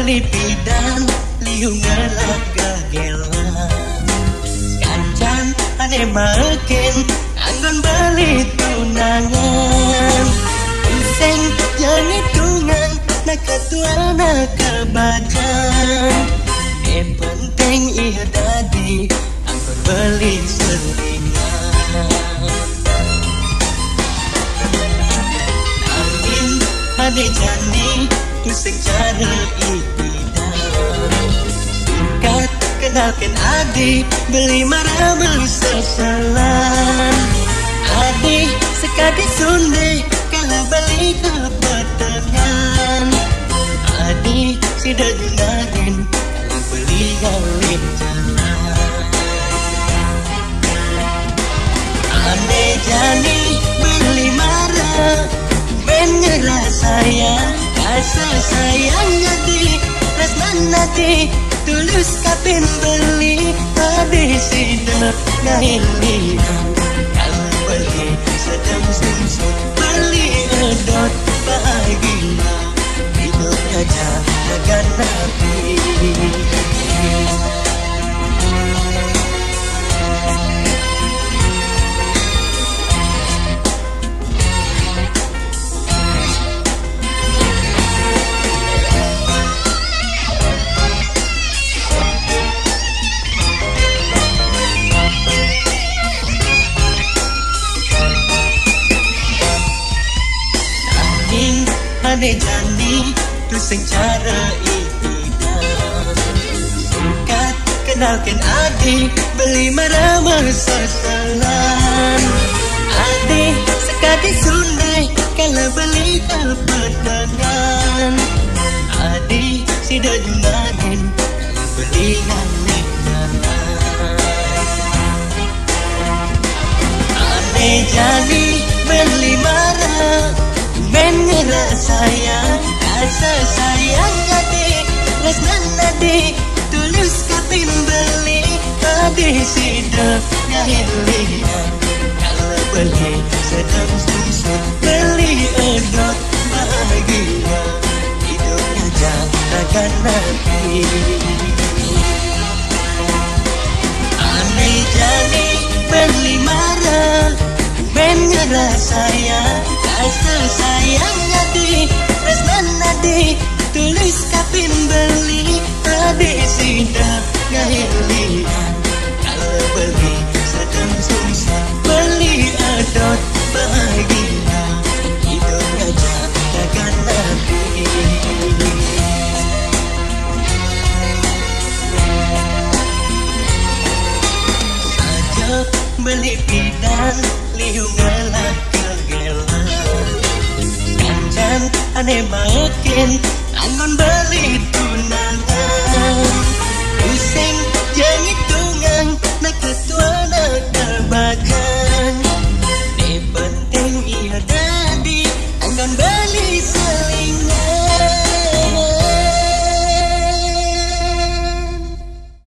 beli pidan liu ngelak gagelan kancan ane makin anggon beli tunangan useng yang hitungan nak ketua nak kebajan penting iya tadi anggon beli selingan angin ade jani tu secara ikhtiar singkat kenalkan adik beli marah seselan adik sekali sunde kalau beli kepetengan adik sudah junain kalau beli galin jalan ane jani beli marah menyerah sayang rasa sayang adik rasman adik tulus kapin beli adik sidak ngahilian kalau beli sedang sungsut beli edot bahagia hidupnya jangan nabi ane jani tu secara ikhtiar singkat kenalkan adik beli marah seselan adik sekali sunai kalau beli kepetengan adik sudah junain kalau beli galin jalan ane jani beli marah menyerah sayang rasa sayang adik rasman adik tulus kapin beli adik sidak ngahilian kalau beli sedang susut beli edot bahagia hidupnya jangan nabi aneh jani beli marah menyerah sayang rasa sayang adik rasman adik tulis kapin beli adik sidak ngahilian kalau beli sedang susah beli edot bahagia hidupnya jangan nabi saja beli pidan liu ngelak ane makin anggon beli tunangan useng yang itu